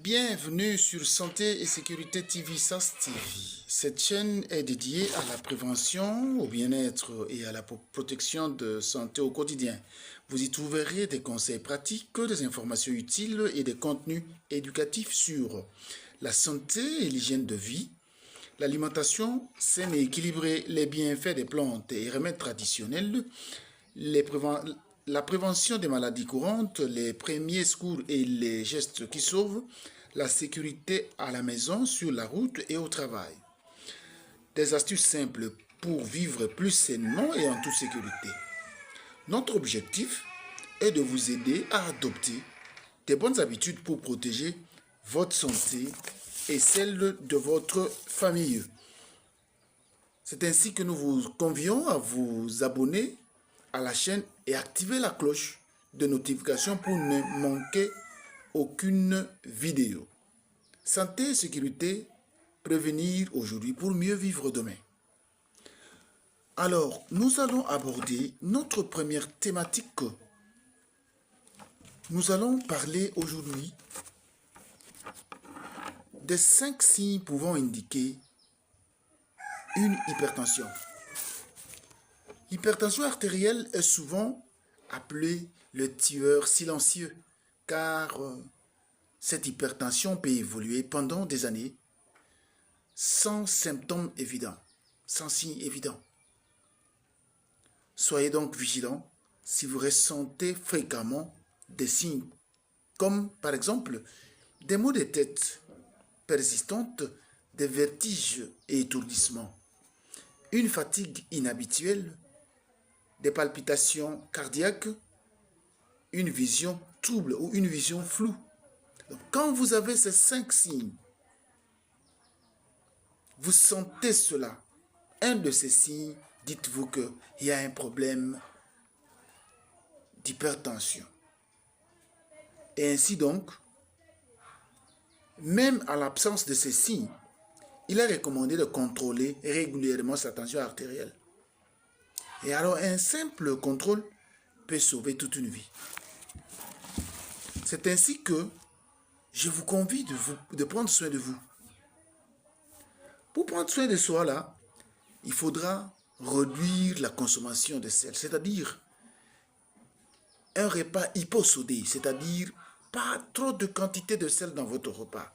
Bienvenue sur Santé et Sécurité TV, SAS TV. Cette chaîne est dédiée à la prévention, au bien-être et à la protection de santé au quotidien. Vous y trouverez des conseils pratiques, des informations utiles et des contenus éducatifs sur la santé et l'hygiène de vie, l'alimentation saine et équilibrée, les bienfaits des plantes et remèdes traditionnels, la prévention des maladies courantes, les premiers secours et les gestes qui sauvent, la sécurité à la maison, sur la route et au travail. Des astuces simples pour vivre plus sainement et en toute sécurité. Notre objectif est de vous aider à adopter des bonnes habitudes pour protéger votre santé et celle de votre famille. C'est ainsi que nous vous convions à vous abonner à la chaîne et activer la cloche de notification pour ne manquer aucune vidéo. Santé et sécurité, prévenir aujourd'hui pour mieux vivre demain. Alors, nous allons aborder notre première thématique. Nous allons parler aujourd'hui des 5 signes pouvant indiquer une hypertension. L'hypertension artérielle est souvent appelée le tueur silencieux, car cette hypertension peut évoluer pendant des années sans symptômes évidents, sans signes évidents. Soyez donc vigilants si vous ressentez fréquemment des signes comme par exemple des maux de tête persistantes, des vertiges et étourdissements, une fatigue inhabituelle, des palpitations cardiaques, une vision trouble ou une vision floue. Donc, quand vous avez ces 5 signes, vous sentez cela, un de ces signes, dites-vous qu'il y a un problème d'hypertension. Et ainsi donc, même à l'absence de ces signes, il est recommandé de contrôler régulièrement sa tension artérielle. Et alors, un simple contrôle peut sauver toute une vie. C'est ainsi que je vous convie de prendre soin de vous. Pour prendre soin de soi, là, il faudra réduire la consommation de sel, c'est-à-dire un repas hyposodé, c'est-à-dire pas trop de quantité de sel dans votre repas.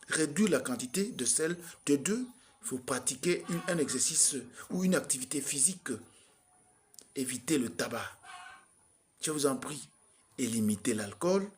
Réduire la quantité de sel de 2, il faut pratiquer un exercice ou une activité physique. Évitez le tabac. Je vous en prie, et limitez l'alcool